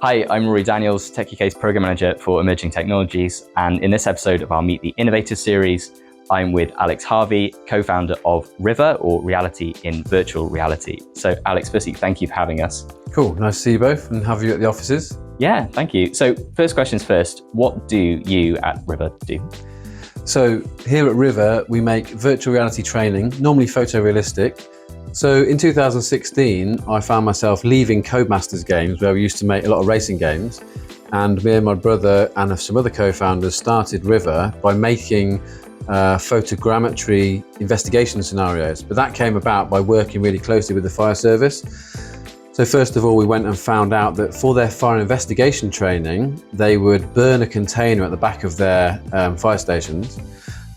Hi, I'm Rory Daniels, Tech UK's Program Manager for Emerging Technologies, and in this episode of our Meet the Innovators series, I'm with Alex Harvey, co-founder of RiVR, or Reality in Virtual Reality. So Alex, firstly, thank you for having us. Cool, nice to see you both and have you at the offices. Yeah, thank you. So first questions first, what do you at RiVR do? So here at RiVR, we make virtual reality training, normally photorealistic. So in 2016, I found myself leaving Codemasters games where we used to make a lot of racing games. And me and my brother and some other co-founders started RiVR by making photogrammetry investigation scenarios. But that came about by working really closely with the fire service. So first of all, we went and found out that for their fire investigation training, they would burn a container at the back of their fire stations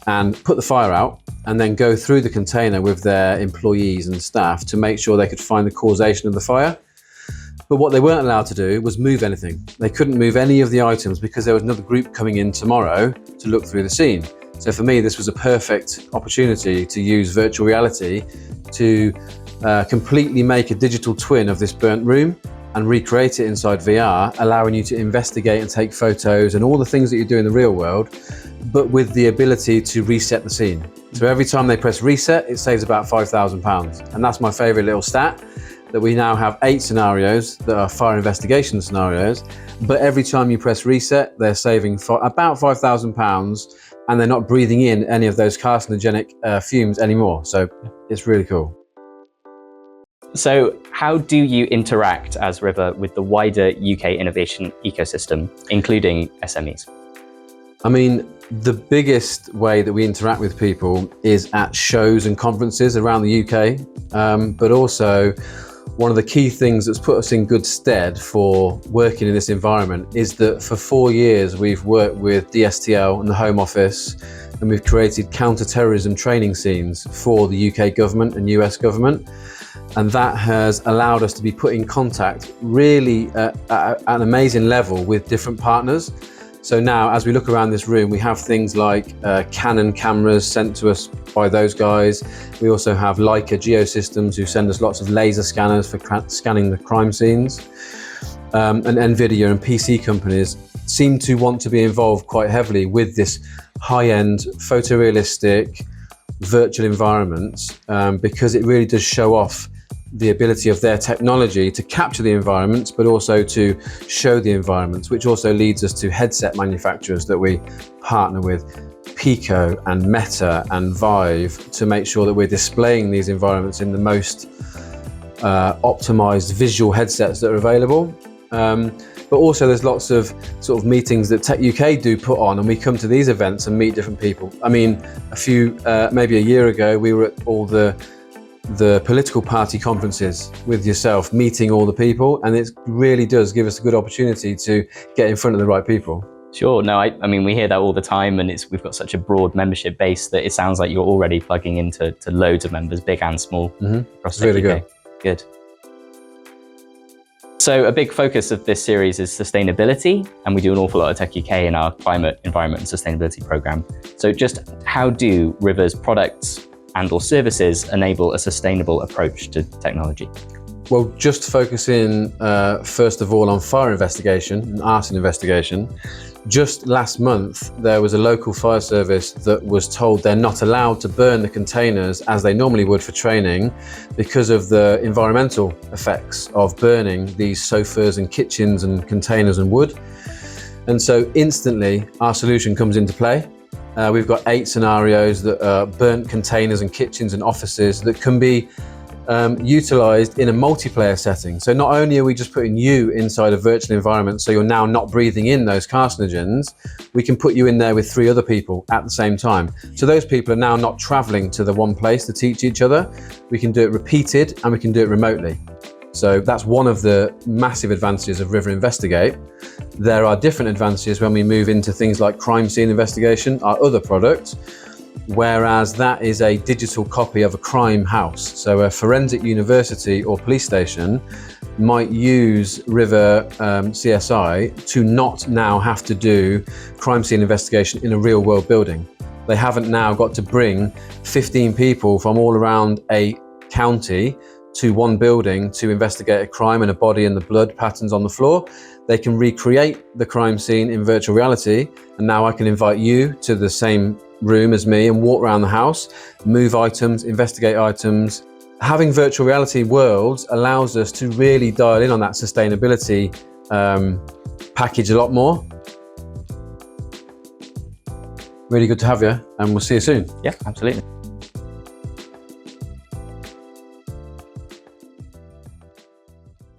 and put the fire out, and then go through the container with their employees and staff to make sure they could find the causation of the fire. But what they weren't allowed to do was move anything. They couldn't move any of the items because there was another group coming in tomorrow to look through the scene. So for me, this was a perfect opportunity to use virtual reality to completely make a digital twin of this burnt room and recreate it inside VR, allowing you to investigate and take photos and all the things that you do in the real world, but with the ability to reset the scene. So every time they press reset, it saves about £5,000. And that's my favorite little stat, that we now have 8 scenarios that are fire investigation scenarios, but every time you press reset, they're saving about £5,000 and they're not breathing in any of those carcinogenic fumes anymore. So it's really cool. So how do you interact as RiVR with the wider UK innovation ecosystem, including SMEs? I mean, the biggest way that we interact with people is at shows and conferences around the UK, but also one of the key things that's put us in good stead for working in this environment is that for 4 years we've worked with DSTL and the Home Office, and we've created counter-terrorism training scenes for the UK government and US government. And that has allowed us to be put in contact really at an amazing level with different partners. So now, as we look around this room, we have things like Canon cameras sent to us by those guys. We also have Leica Geosystems who send us lots of laser scanners for scanning the crime scenes. And NVIDIA and PC companies seem to want to be involved quite heavily with this high-end photorealistic virtual environments because it really does show off the ability of their technology to capture the environments, but also to show the environments, which also leads us to headset manufacturers that we partner with, Pico and Meta and Vive, to make sure that we're displaying these environments in the most optimized visual headsets that are available. But also there's lots of sort of meetings that Tech UK do put on, and we come to these events and meet different people. I mean, maybe a year ago, we were at all the political party conferences with yourself, meeting all the people, and it really does give us a good opportunity to get in front of the right people. Sure. No, I mean, we hear that all the time, and we've got such a broad membership base that it sounds like you're already plugging into loads of members, big and small, across Tech really UK. Good. So a big focus of this series is sustainability, and we do an awful lot of Tech UK in our climate, environment and sustainability program. So just how do RiVR's products and/or services enable a sustainable approach to technology? Well, just focusing first of all on fire investigation and arson investigation. Just last month, there was a local fire service that was told they're not allowed to burn the containers as they normally would for training because of the environmental effects of burning these sofas and kitchens and containers and wood. And so instantly our solution comes into play. We've got 8 scenarios that are burnt containers and kitchens and offices that can be utilized in a multiplayer setting. So not only are we just putting you inside a virtual environment, so you're now not breathing in those carcinogens, we can put you in there with 3 other people at the same time. So those people are now not traveling to the one place to teach each other. We can do it repeated and we can do it remotely. So that's one of the massive advantages of RiVR Investigate. There are different advantages when we move into things like crime scene investigation, our other product, whereas that is a digital copy of a crime house. So a forensic university or police station might use RiVR CSI to not now have to do crime scene investigation in a real world building. They haven't now got to bring 15 people from all around a county to one building to investigate a crime and a body and the blood patterns on the floor. They can recreate the crime scene in virtual reality, and now I can invite you to the same room as me and walk around the house, move items, investigate items. Having virtual reality worlds allows us to really dial in on that sustainability package a lot more. Really good to have you, and we'll see you soon. Yeah, absolutely.